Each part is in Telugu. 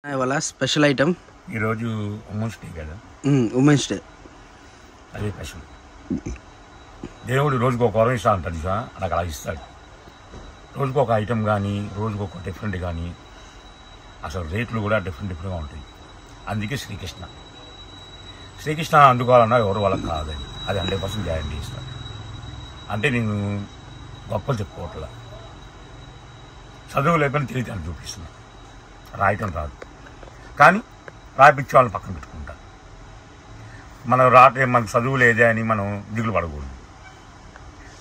ఇవాళ స్పెషల్ ఐటమ్ ఈరోజు ఉమెన్స్ డే కదా, ఉమెన్స్ డే. అదే స్పెషల్. దేవుడు రోజుకు ఒక వరం ఇస్తా అంటాడు చూసా, నాకు అలా ఇస్తాడు. రోజుకు ఒక ఐటమ్ కానీ, రోజుకు ఒక డిఫరెంట్ కానీ, అసలు రేట్లు కూడా డిఫరెంట్గా ఉంటాయి. అందుకే శ్రీకృష్ణ అందుకోవాలన్నా ఎవరు వాళ్ళకి కాదని, అది 100% గ్యారంటీ ఇస్తాను. అంటే నేను గొప్పలు చెప్పుకోవట్లా, చదువు లేకపోయినా తెలియదు చూపిస్తున్నా. రాయటం రాదు కానీ రాయిపించే వాళ్ళని పక్కన పెట్టుకుంటా. మనం మన చదువు లేదే అని మనం దిగులు పడకూడదు.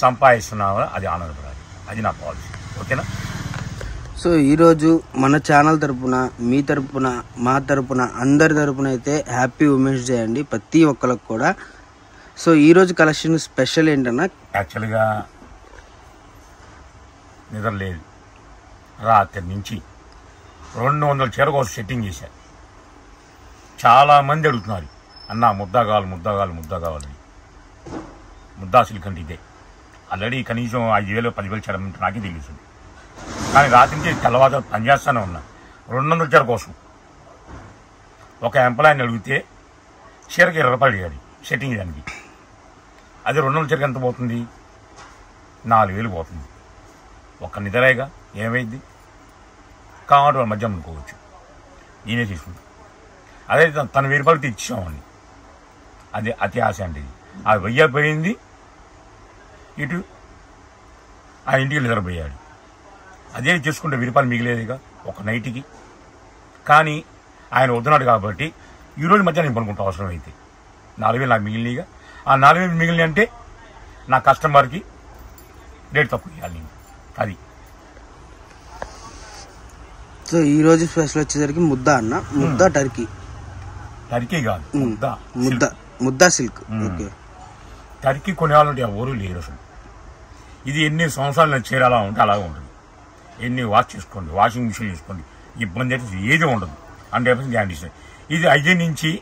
సంపాదిస్తున్నావా అది ఆనందపడాలి, అది నా పాలసీ. ఓకేనా? సో ఈరోజు మన ఛానల్ తరపున, మీ తరపున, మా తరపున, అందరి తరపున అయితే హ్యాపీ ఉమెన్స్ డే అండి ప్రతి ఒక్కరికి కూడా. సో ఈరోజు కలెక్షన్ స్పెషల్ ఏంటన్నా, యాక్చువల్గా నిద్ర లేదు, రాత్రి నుంచి 200 చీర కోసం సెట్టింగ్ చేశారు. చాలామంది అడుగుతున్నారు, అన్న ముద్దా కావాలని. ముద్దా సిల్క్ అంటే ఇదే. ఆల్రెడీ కనీసం 5,000 10,000 చీర నాకే తెలుస్తుంది. కానీ రాత్రి నుంచి తెల్లవారు పనిచేస్తూనే ఉన్నా 200 చీర కోసం. ఒక ఎంప్లాయీని అడిగితే చీరకి 20 రూపాయలు ఇవ్వాలి సెట్టింగ్ దానికి. అదే 200 చీరకి ఎంత పోతుంది? 4,000 పోతుంది. ఒక్క నిద్రేగా ఏమైంది? కావాలంటే వాళ్ళ మధ్య అనుకోవచ్చు, నేనే తీసుకుంటాను. అదే తన 1000 రూపాయలు ఇచ్చామని, అది అతి ఆశ అంటే. అది వెయ్యపోయింది, ఇటు ఆ ఇంటికి నిద్రపోయాడు. అదే చేసుకుంటే 1000 రూపాయలు మిగిలేదుగా ఒక నైట్కి. కానీ ఆయన వద్దున్నాడు కాబట్టి ఈరోజు మధ్య నేను పనుకుంటా అవసరం అయితే. 4,000 నాకు మిగిలినగా. ఆ 4,000 మిగిలిన అంటే నా కస్టమర్కి రేట్ తక్కువ ఇవ్వాలి నేను. అది. సో ఈరోజు స్పెషల్ వచ్చేసరికి ముద్ద అన్న, ముద్ద టర్కీ కాదు, ముద్దా సిల్క్. ఓకే, టర్కీ కొనేవాళ్ళంటే ఎవరూ లేరు అసలు. ఇది ఎన్ని సంవత్సరాలు చేరాలా ఉంటే అలాగే ఉంటుంది. ఎన్ని వాష్ చేసుకోండి, వాషింగ్ మిషన్ చేసుకోండి, ఇబ్బంది అయితే ఏది ఉండదు. 100% గ్యారంటీ ఇస్తుంది. ఇది 5 నుంచి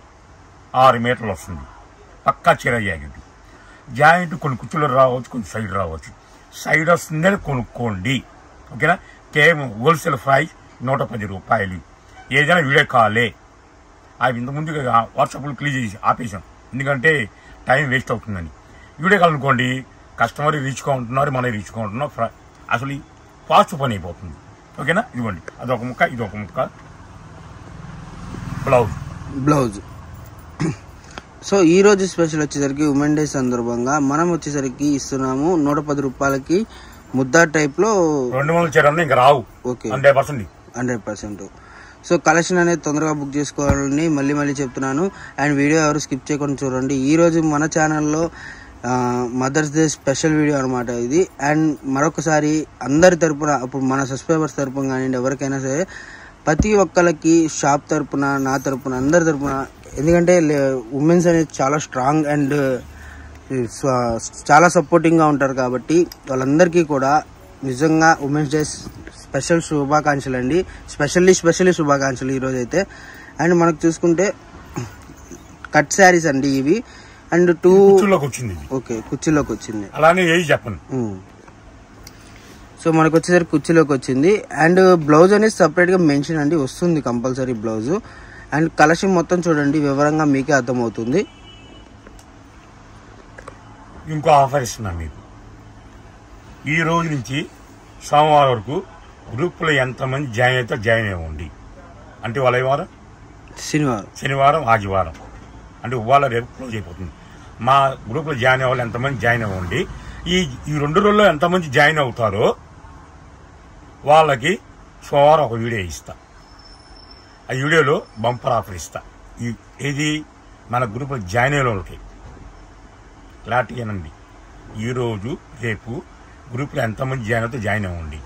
6 మీటర్లు వస్తుంది. పక్కా చీర జాయింట్ కొన్ని కుర్చీలో రావచ్చు, కొన్ని సైడ్ రావచ్చు. సైడ్ వస్తుందని కొనుక్కోండి. ఓకేనా? కేవలం హోల్సేల్ ప్రైస్ 110 రూపాయలు. ఏదైనా వీడియో కాలే. అవి ఇంతకుముందు వాట్సాప్లో క్లియర్ చేసి ఆపేసాం, ఎందుకంటే టైం వేస్ట్ అవుతుందని. వీడియో కాల్ అనుకోండి, కస్టమర్ రీచ్గా ఉంటున్నారు, మనం రీచ్గా ఉంటున్నాం. అసలు ఫాస్ట్ పని అయిపోతుంది. ఓకేనా? ఇవ్వండి, అదొక ముక్క, ఇదొక ముక్క. బ్లౌజ్. సో ఈరోజు స్పెషల్ వచ్చేసరికి ఉమెన్ డే సందర్భంగా మనం వచ్చేసరికి ఇస్తున్నాము 110 రూపాయలకి ముద్దా టైప్లో 200 చీరలు ఇంకా రావు. ఓకే, 100%. సో కలెక్షన్ అనేది తొందరగా బుక్ చేసుకోవాలని మళ్ళీ చెప్తున్నాను. అండ్ వీడియో ఎవరు స్కిప్ చేయకుండా చూడండి. ఈరోజు మన ఛానల్లో మదర్స్ డే స్పెషల్ వీడియో అనమాట ఇది. అండ్ మరొకసారి అందరి తరపున, ఇప్పుడు మన సబ్స్క్రైబర్స్ తరపున కానివ్వండి, ఎవరికైనా సరే ప్రతి ఒక్కరికి షాప్ తరపున, నా తరపున, అందరి తరపున, ఎందుకంటే ఉమెన్స్ అనేది చాలా స్ట్రాంగ్ అండ్ చాలా సపోర్టింగ్గా ఉంటారు కాబట్టి వాళ్ళందరికీ కూడా నిజంగా ఉమెన్స్ డే స్పెషల్ శుభాకాంక్షలు అండి. స్పెషల్లీ శుభాకాంక్షలు ఈరోజు అయితే. అండ్ మనకు చూసుకుంటే కట్ శారీస్ అండి ఇవి. అండ్ కుర్చీలోకి వచ్చింది. అలానే చెప్పండి. సో మనకు వచ్చేసరికి కుర్చీలోకి వచ్చింది. అండ్ బ్లౌజ్ అనేది సపరేట్గా మెన్షన్ అండి వస్తుంది, కంపల్సరీ బ్లౌజ్. అండ్ కలెక్షన్ మొత్తం చూడండి, వివరంగా మీకే అర్థమవుతుంది. ఇంకో ఆఫర్ ఇస్తున్నాను మీకు. ఈ రోజు నుంచి సోమవారం వరకు గ్రూప్లో ఎంతమంది జాయిన్ అయితే జాయిన్ అవ్వండి. అంటే వాళ్ళ వారం శనివారం ఆదివారం, అంటే ఇవాళ రేపు క్లోజ్ అయిపోతుంది. మా గ్రూప్లో జాయిన్ అవ్వాలి, ఎంతమంది జాయిన్ అవ్వండి. ఈ 2 రోజుల్లో ఎంతమంది జాయిన్ అవుతారో వాళ్ళకి సోమవారం ఒక వీడియో ఇస్తా. ఆ వీడియోలో బంపర్ ఆఫర్ ఇస్తా. ఇది మన గ్రూప్లో జాయిన్ అయ్యే వాళ్ళకి క్లారిటీ అనండి. ఈరోజు రేపు గ్రూప్లో ఎంతమంది జాయిన్ అవుతే జాయిన్ అవ్వండి.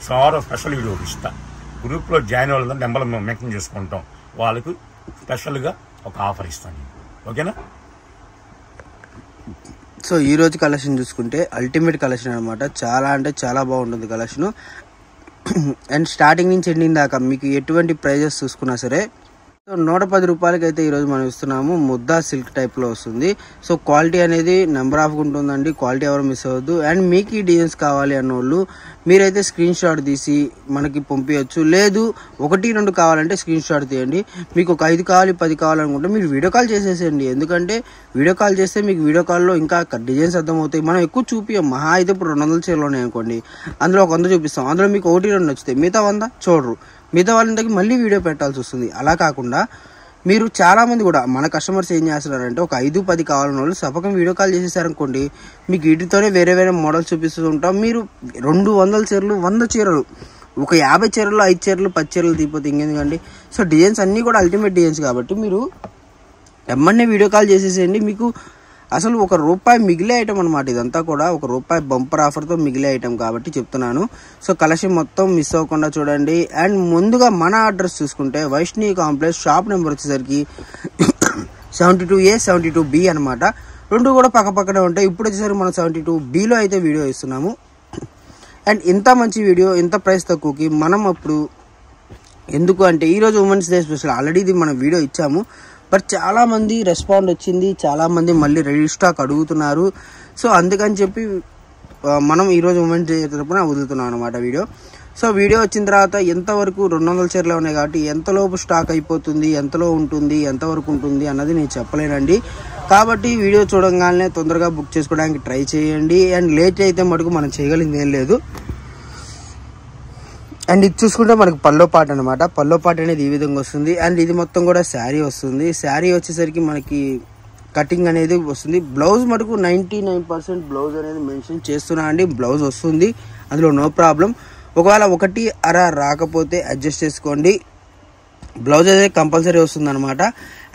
సోమవారం స్పెషల్ వీడియో ఇస్తా. గ్రూప్లో జాయిన్ అవ్వాలని నెంబర్ మెన్షన్ చేసుకుంటాం, వాళ్ళకు స్పెషల్గా ఒక ఆఫర్ ఇస్తాను. ఓకేనా? సో ఈరోజు కలెక్షన్ చూసుకుంటే అల్టిమేట్ కలెక్షన్ అనమాట. చాలా అంటే చాలా బాగుంటుంది కలెక్షన్. అండ్ స్టార్టింగ్ నుంచి ఎండింగ్ దాకా మీకు ఎటువంటి ప్రైజెస్ చూసుకున్నా సరే సో 110 రూపాయలకి అయితే ఈరోజు మనం ఇస్తున్నాము. ముద్దా సిల్క్ టైప్లో వస్తుంది. సో క్వాలిటీ అనేది నెంబర్ ఆఫ్ ఉంటుందండి, క్వాలిటీ ఎవరు మిస్ అవ్వద్దు. అండ్ మీకు ఈ డిజైన్స్ కావాలి అన్నోళ్ళు మీరైతే స్క్రీన్ షాట్ తీసి మనకి పంపించవచ్చు. లేదు 1-2 కావాలంటే స్క్రీన్ షాట్ తీయండి. మీకు ఒక 5 కావాలి 10 కావాలనుకుంటే మీరు వీడియో కాల్ చేసేసేయండి. ఎందుకంటే వీడియో కాల్ చేస్తే మీకు వీడియో కాల్లో ఇంకా డిజైన్స్ అర్థమవుతాయి. మనం ఎక్కువ చూపించాం, మహా అయితే ఇప్పుడు 200 చీరలు ఉన్నాయి అనుకోండి, అందులో ఒక 100 చూపిస్తాం. అందులో మీకు 1-2 నచ్చుతాయి, మిగతా 100 చూడరు. మిగతా వాళ్ళకి మళ్ళీ వీడియో పెట్టాల్సి వస్తుంది. అలా కాకుండా మీరు చాలామంది కూడా మన కస్టమర్స్ ఏం చేస్తున్నారంటే ఒక 5-10 కావాలన్న వాళ్ళు సపకం వీడియో కాల్ చేసేసారనుకోండి, మీకు వీటితోనే వేరే వేరే మోడల్స్ చూపిస్తూ ఉంటాం. మీరు 200 చీరలు 100 చీరలు ఒక 50 చీరలు 5 చీరలు 10 చీరలు తీపోతే ఇంకెందుకండి. సో డిజైన్స్ అన్నీ కూడా అల్టిమేట్ డిజైన్స్ కాబట్టి మీరు ఎమ్మన్నే వీడియో కాల్ చేసేసేయండి. మీకు అసలు ₹1 మిగిలే ఐటమ్ అనమాట. ఇదంతా కూడా ₹1 బంపర్ ఆఫర్తో మిగిలే ఐటమ్ కాబట్టి చెప్తున్నాను. సో కలెక్షన్ మొత్తం మిస్ అవ్వకుండా చూడండి. అండ్ ముందుగా మన అడ్రస్ చూసుకుంటే వైష్ణవి కాంప్లెక్స్, షాప్ నెంబర్ వచ్చేసరికి 72A 72B అనమాట. రెండు కూడా పక్కపక్కనే ఉంటాయి. ఇప్పుడు వచ్చేసరికి మనం 72Bలో అయితే వీడియో ఇస్తున్నాము. అండ్ ఇంత మంచి వీడియో ఇంత ప్రైస్ తక్కువకి మనం అప్పుడు ఎందుకు అంటే ఈరోజు ఉమెన్స్ డే స్పెషల్. ఆల్రెడీ ఇది మనం వీడియో ఇచ్చాము, బట్ చాలామంది రెస్పాండ్ వచ్చింది, చాలామంది మళ్ళీ రెడీ స్టాక్ అడుగుతున్నారు. సో అందుకని చెప్పి మనం ఈరోజు ఉమెన్స్ డే తరపున వదులుతున్నాం అనమాట వీడియో. సో వీడియో వచ్చిన తర్వాత ఎంతవరకు 200 చీరలు ఉన్నాయి కాబట్టి ఎంతలోపు స్టాక్ అయిపోతుంది, ఎంతలో ఉంటుంది, ఎంతవరకు ఉంటుంది అన్నది నేను చెప్పలేనండి. కాబట్టి వీడియో చూడగానే తొందరగా బుక్ చేసుకోవడానికి ట్రై చేయండి. అండ్ లేట్ అయితే మటుకు మనం చేయగలిగింది ఏం లేదు. అండ్ ఇది చూసుకుంటే మనకు పల్లో పాట అనమాట. పల్లో పాట అనేది ఈ విధంగా వస్తుంది. అండ్ ఇది మొత్తం కూడా శారీ వస్తుంది. శారీ వచ్చేసరికి మనకి కటింగ్ అనేది వస్తుంది. బ్లౌజ్ మటుకు 99% బ్లౌజ్ అనేది మెన్షన్ చేస్తున్నా అండి. బ్లౌజ్ వస్తుంది, అందులో నో ప్రాబ్లం. ఒకవేళ 1/2 రాకపోతే అడ్జస్ట్ చేసుకోండి. బ్లౌజ్ అనేది కంపల్సరీ వస్తుంది అనమాట.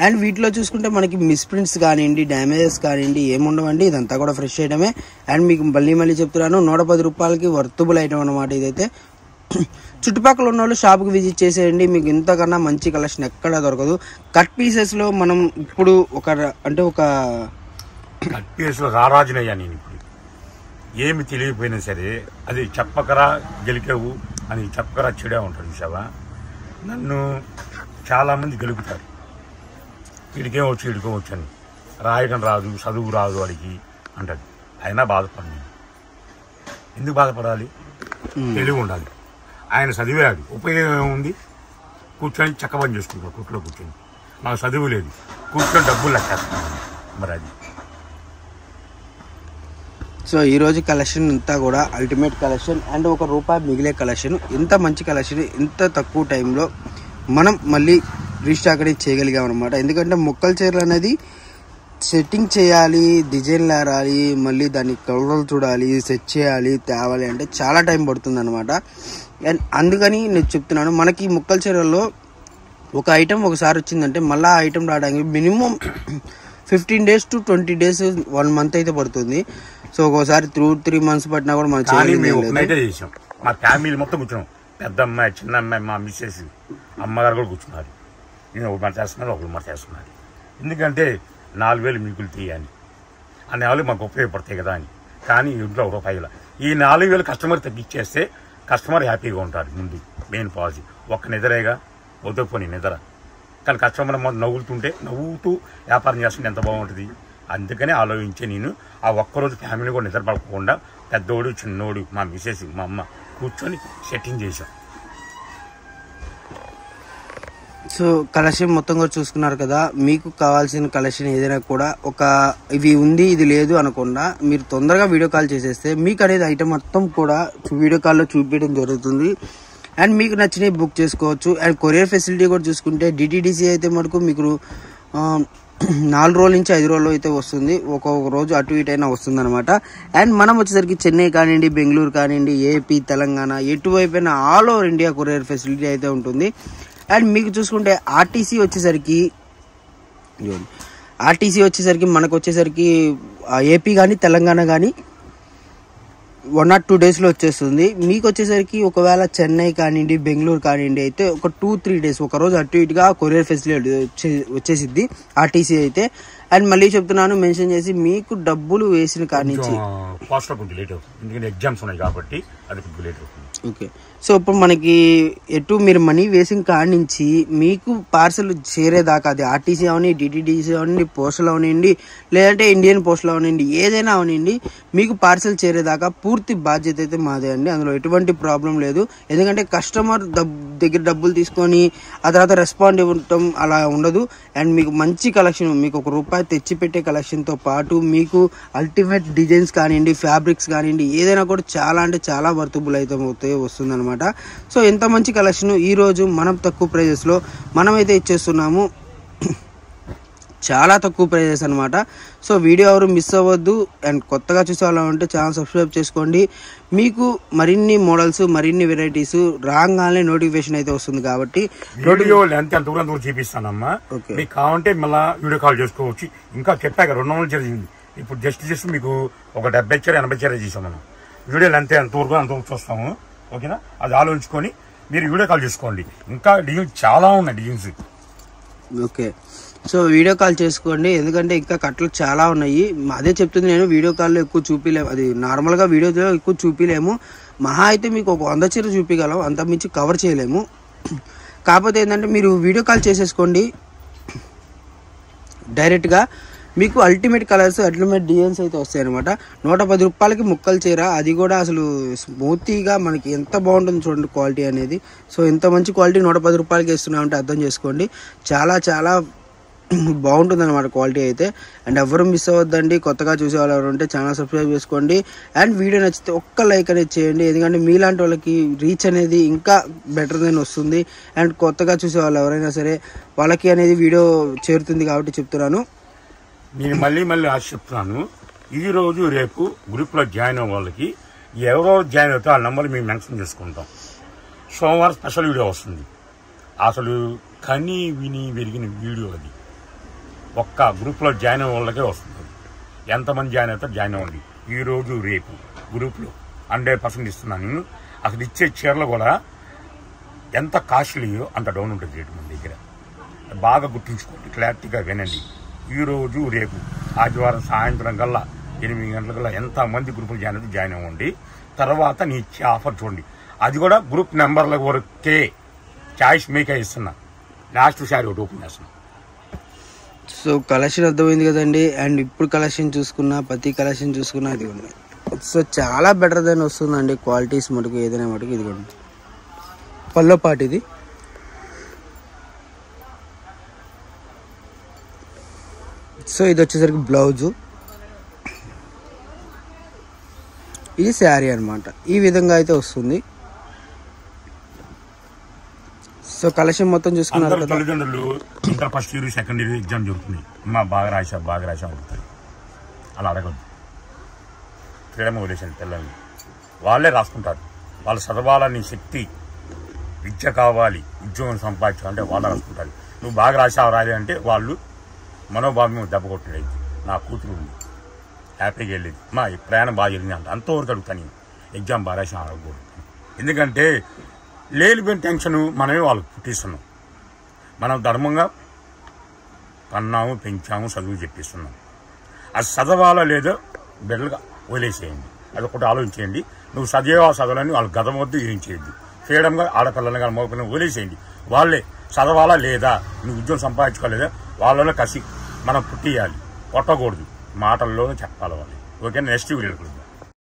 అండ్ వీటిలో చూసుకుంటే మనకి మిస్ప్రింట్స్ కానివ్వండి, డ్యామేజెస్ కానివ్వండి ఏముండవండి. ఇదంతా కూడా ఫ్రెష్ ఐటమే. అండ్ మీకు మళ్ళీ చెప్తున్నాను, 110 రూపాయలకి వర్తబుల్ ఐటమ్ అనమాట ఇదైతే. చుట్టుపక్కల ఉన్న వాళ్ళు షాప్కి విజిట్ చేసేయండి. మీకు ఇంతకన్నా మంచి కలెక్షన్ ఎక్కడా దొరకదు. కట్ పీసెస్లో మనం ఇప్పుడు ఒక కట్ పీసెస్లో రారాజునయ్యా నేను. ఇప్పుడు ఏమి తెలియకపోయినా సరే అది చెప్పకరా గెలికేవు అని చెప్పకరా చెడే ఉంటుంది చూసావా. నన్ను చాలామంది గెలుపుతారు, వీడికేం వచ్చు వీడికేం వచ్చు అని. రాయడం రాదు, చదువు రాదు వాడికి అంటాడు. అయినా బాధపడి ఎందుకు బాధపడాలి? తెలివి ఉండాలి. ఆయన చదివాడు, ఉపయోగం ఏముంది? కూర్చొని చక్క పని చేసుకుంటాడు కుట్లో కూర్చొని. నాకు చదువు లేదు, కూర్చొని డబ్బులు లెక్కేస్తున్నాను. మరి అది సో ఈరోజు కలెక్షన్ అంతా కూడా అల్టిమేట్ కలెక్షన్ అండ్ ₹1 మిగిలే కలెక్షన్. ఇంత మంచి కలెక్షన్ ఇంత తక్కువ టైంలో మనం మళ్ళీ రీస్టాక్ అనేది చేయగలిగాం అనమాట. ఎందుకంటే మొక్కల చీరలు అనేది సెట్టింగ్ చేయాలి, డిజైన్లు ఆరాలి, మళ్ళీ దాన్ని కలర్లు చూడాలి, సెట్ చేయాలి, తేవాలి అంటే చాలా టైం పడుతుంది అనమాట. అండ్ అందుకని నేను చెప్తున్నాను, మనకి ముక్కల చీరల్లో ఒక ఐటమ్ ఒకసారి వచ్చిందంటే మళ్ళీ ఆ ఐటమ్ రావడానికి minimum 15 days to 20 days 1 month అయితే పడుతుంది. సో ఒక్కోసారి 3 months పట్టినా కూడా మనం చేసాం. మా ఫ్యామిలీ మొత్తం కూర్చున్నాం. పెద్ద అమ్మాయి, చిన్న అమ్మాయి, మా మిస్సెస్, అమ్మగారు కూడా కూర్చున్నారు. నేను ఒకటి మాట చేస్తున్నారు, ఒకటి మాట చేస్తున్నారు. ఎందుకంటే 4,000 మిగులు తీయాలి అనే వాళ్ళు మాకు ఉపయోగపడతాయి కదా అని. కానీ ఇంట్లో ₹1 ఈ 4,000 కస్టమర్ తగ్గించేస్తే కస్టమర్ హ్యాపీగా ఉంటాడు. ముందు మెయిన్ పాలసీ ఒక్క నిద్రేగా వద్దుపోని నిద్ర. కానీ కస్టమర్ నవ్వుతూ వ్యాపారం చేస్తుంటే ఎంత బాగుంటుంది. అందుకనే ఆలోచించే నేను ఆ ఒక్కరోజు ఫ్యామిలీ కూడా నిద్రపడకుండా పెద్దోడు చిన్నోడు మా మిసెస్ మా అమ్మ కూర్చొని సెట్టింగ్ చేశాం. సో కలెక్షన్ మొత్తం కూడా చూసుకున్నారు కదా. మీకు కావాల్సిన కలెక్షన్ ఏదైనా కూడా ఇవి ఉంది ఇది లేదు అనకుండా మీరు తొందరగా వీడియో కాల్ చేసేస్తే మీకు అనేది ఐటమ్ మొత్తం కూడా వీడియో కాల్లో చూపించడం జరుగుతుంది. అండ్ మీకు నచ్చినవి బుక్ చేసుకోవచ్చు. అండ్ కొరియర్ ఫెసిలిటీ కూడా చూసుకుంటే డిటీడీసీ అయితే మనకు మీకు 4 రోజుల నుంచి 5 రోజుల్లో అయితే వస్తుంది. ఒక్కొక్క రోజు అటు ఇటు అయినా వస్తుంది అనమాట. అండ్ మనం వచ్చేసరికి చెన్నై కానివ్వండి, బెంగళూరు కానివ్వండి, ఏపీ, తెలంగాణ ఎటువైపు అయినా all over India courier facility అయితే ఉంటుంది. అండ్ మీకు చూసుకుంటే ఆర్టీసీ వచ్చేసరికి మనకు వచ్చేసరికి ఏపీ కానీ తెలంగాణ కానీ 1 or 2 daysలో వచ్చేస్తుంది. మీకు వచ్చేసరికి ఒకవేళ చెన్నై కానివ్వండి, బెంగళూరు కానివ్వండి అయితే ఒక 2-3 days ఒక రోజు అటు ఇటుగా కొరియర్ ఫెసిలిటీ వచ్చేసిద్ది ఆర్టీసీ అయితే. అండ్ మళ్ళీ చెప్తున్నాను మెన్షన్ చేసి, మీకు డబ్బులు వేసిన కాడి నుంచి ఫాస్ట్ లేట్ అవుతుంది. ఎందుకంటే ఎగ్జామ్స్ ఉన్నాయి కాబట్టి అది లేట్ అవుతుంది. ఓకే. సో ఇప్పుడు మనకి ఎటు మీరు మనీ వేసిన కాడి నుంచి మీకు పార్సల్ చేరేదాకా, అది ఆర్టీసీ అవని, డిటిడిసి అవనండి, పోస్టల్ అవనండి, లేదంటే ఇండియన్ పోస్టల్ అవనండి, ఏదైనా అవనండి, మీకు పార్సల్ చేరేదాకా పూర్తి బాధ్యత అయితే మాదే అండి. అందులో ఎటువంటి ప్రాబ్లం లేదు. ఎందుకంటే కస్టమర్ దగ్గర డబ్బులు తీసుకొని ఆ తర్వాత రెస్పాండ్ ఇవ్వటం అలా ఉండదు. అండ్ మీకు మంచి కలెక్షన్, మీకు ₹1 తెచ్చిపెట్టే కలెక్షన్తో పాటు మీకు అల్టిమేట్ డిజైన్స్ కానివ్వండి, ఫ్యాబ్రిక్స్ కానివ్వండి, ఏదైనా కూడా చాలా అంటే చాలా వర్తబుల్ అయితే వస్తుందన్నమాట. సో ఎంత మంచి కలెక్షన్ ఈరోజు మనం తక్కువ ప్రైజెస్లో మనమైతే ఇచ్చేస్తున్నాము. చాలా తక్కువ ప్రైజెస్ అనమాట. సో వీడియో ఎవరు మిస్ అవ్వద్దు. అండ్ కొత్తగా చూసే వాళ్ళు ఉంటే ఛానల్ సబ్స్క్రైబ్ చేసుకోండి. మీకు మరిన్ని మోడల్స్, మరిన్ని వెరైటీస్ రాగానే నోటిఫికేషన్ అయితే వస్తుంది కాబట్టి వీడియో ఎంత దూరం చూపిస్తానమ్మా. మీకు కావాలంటే మళ్ళీ వీడియో కాల్ చేసుకోవచ్చు. ఇంకా చెప్పాక 200 జరిగింది. ఇప్పుడు జస్ట్ మీకు ఒక 70 చీర 80 చీర చేసాం మనం. వీడియోలు ఎంతవరకు అంతవరకు చూస్తాము. ఓకేనా? అది ఆలోచించుకొని మీరు వీడియో కాల్ చేసుకోండి. ఇంకా డిజైన్స్ చాలా ఉన్నాయి designs. Okay. So video call చేసుకోండి, ఎందుకంటే ఇంకా కట్టలు చాలా ఉన్నాయి. అదే చెప్తుంది నేను, వీడియో కాల్లో ఎక్కువ చూపిలేము. అది నార్మల్గా వీడియోలో ఎక్కువ చూపిలేము. మహా అయితే మీకు ఒక 100 చీర చూపించగలం, అంత మించి కవర్ చేయలేము. కాకపోతే ఏంటంటే మీరు వీడియో కాల్ చేసేసుకోండి డైరెక్ట్గా. మీకు అల్టిమేట్ కలర్స్, అల్టిమేట్ డిజైన్స్ అయితే వస్తాయి అనమాట. ₹110 ముక్కలు చీర, అది కూడా అసలు స్మూతీగా మనకి ఎంత బాగుంటుంది చూడండి క్వాలిటీ అనేది. సో ఇంత మంచి క్వాలిటీ ₹110 ఇస్తున్నామంటే అర్థం చేసుకోండి. చాలా చాలా బాగుంటుంది అనమాట క్వాలిటీ అయితే. అండ్ ఎవరు మిస్ అవ్వద్దండి. కొత్తగా చూసే వాళ్ళు ఎవరు ఉంటే ఛానల్ సబ్స్క్రైబ్ చేసుకోండి. అండ్ వీడియో నచ్చితే ఒక్క లైక్ అనేది చేయండి, ఎందుకంటే మీలాంటి వాళ్ళకి రీచ్ అనేది ఇంకా బెటర్ దెన్ వస్తుంది. అండ్ కొత్తగా చూసే వాళ్ళు ఎవరైనా సరే వాళ్ళకి అనేది వీడియో చేరుతుంది కాబట్టి చెప్తున్నాను. నేను మళ్ళీ ఆశ చెప్తున్నాను. ఈ రోజు రేపు గ్రూప్లో జాయిన్ అయ్యే వాళ్ళకి ఎవరెవరు జాయిన్ అవుతారో ఆ నెంబర్ మేము మెన్షన్ చేసుకుంటాం. సోమవారం స్పెషల్ వీడియో వస్తుంది. అసలు కని విని వెరిగిన వీడియో అది. ఒక్క గ్రూప్లో జాయిన్ అయ్యే వాళ్ళకే వస్తుంది. ఎంతమంది జాయిన్ అవుతారో జాయిన్ అవ్వండి. ఈ రోజు రేపు గ్రూప్లో 100% ఇస్తున్నాను. నేను అసలు ఇచ్చే చీరలు కూడా ఎంత కాస్ట్లీయో అంత డౌన్ ఉంటుంది రేటు మన దగ్గర. బాగా గుర్తుంచుకోండి, క్లారిటీగా వినండి. ఈ రోజు రేపు ఆదివారం సాయంత్రం కల్లా 8 గంటల ఎంతమంది గ్రూపులు జాయిన్ అవ్వండి. తర్వాత నీ ఇచ్చే ఆఫర్ చూడండి. అది కూడా గ్రూప్ నెంబర్ల వరకే. చాయిస్ మీకే ఇస్తున్నా. లాస్ట్ శారీ ఒకటి ఓపెన్ చేస్తున్నా. సో కలెక్షన్ అర్థమైంది కదండి. అండ్ ఇప్పుడు కలెక్షన్ చూసుకున్నా, ప్రతి కలెక్షన్ చూసుకున్నా అది ఉంది. సో చాలా బెటర్ దెన్ వస్తుందండి క్వాలిటీస్ మటుకు, ఏదైనా మటుకు. ఇదిగోండి పల్లో పాటు ఇది. సో ఇది వచ్చేసరికి బ్లౌజు, ఇది శారీ అనమాట. ఈ విధంగా అయితే వస్తుంది. సో కలెక్షన్ మొత్తం చూసుకున్నారు కదా. తల్లిదండ్రులు inter first year second year exam జరుగుతుంది. అమ్మా బాగా రాసా అడుగుతారు. అలా అడగద్దు. ఫ్రీడమ్ వదిలేసాను పిల్లల్ని. వాళ్ళే రాసుకుంటారు. వాళ్ళు చదవాలని శక్తి, విద్య కావాలి, ఉద్యోగం సంపాదించాలంటే వాళ్ళు రాసుకుంటారు. నువ్వు బాగా రాసావు రాలే అంటే వాళ్ళు మనోభావం దెబ్బ కొట్టలేదు. నా కూతురు ఉంది, హ్యాపీగా వెళ్ళేది. మా ప్రయాణం బాగా వెళ్ళింది అంట. అంతవరకు అడుగుతాను నేను. ఎగ్జామ్ బాగా రాసిన అడగకూడదు. ఎందుకంటే లేనిపోయిన టెన్షన్ మనమే వాళ్ళకి పుట్టిస్తున్నాం. మనం ధర్మంగా కన్నాము, పెంచాము, చదువు చెప్పిస్తున్నాం. అది చదవాలో లేదో బిడ్డలుగా వదిలేసేయండి. అది ఒకటి ఆలోచించేయండి. నువ్వు చదవాలని వాళ్ళు గతం వద్దు ఏం చేయొద్దు. ఫ్రీడమ్గా ఆడపిల్లలు కానీ మగపిల్లలు వదిలేసేయండి. వాళ్ళే చదవాలా లేదా, నువ్వు ఉద్యోగం సంపాదించుకోలేదా, వాళ్ళలో కసి మనం పుట్టియాలి. కొట్టకూడదు, మాటల్లోనే చెప్పాలి వాళ్ళు. Okay, next video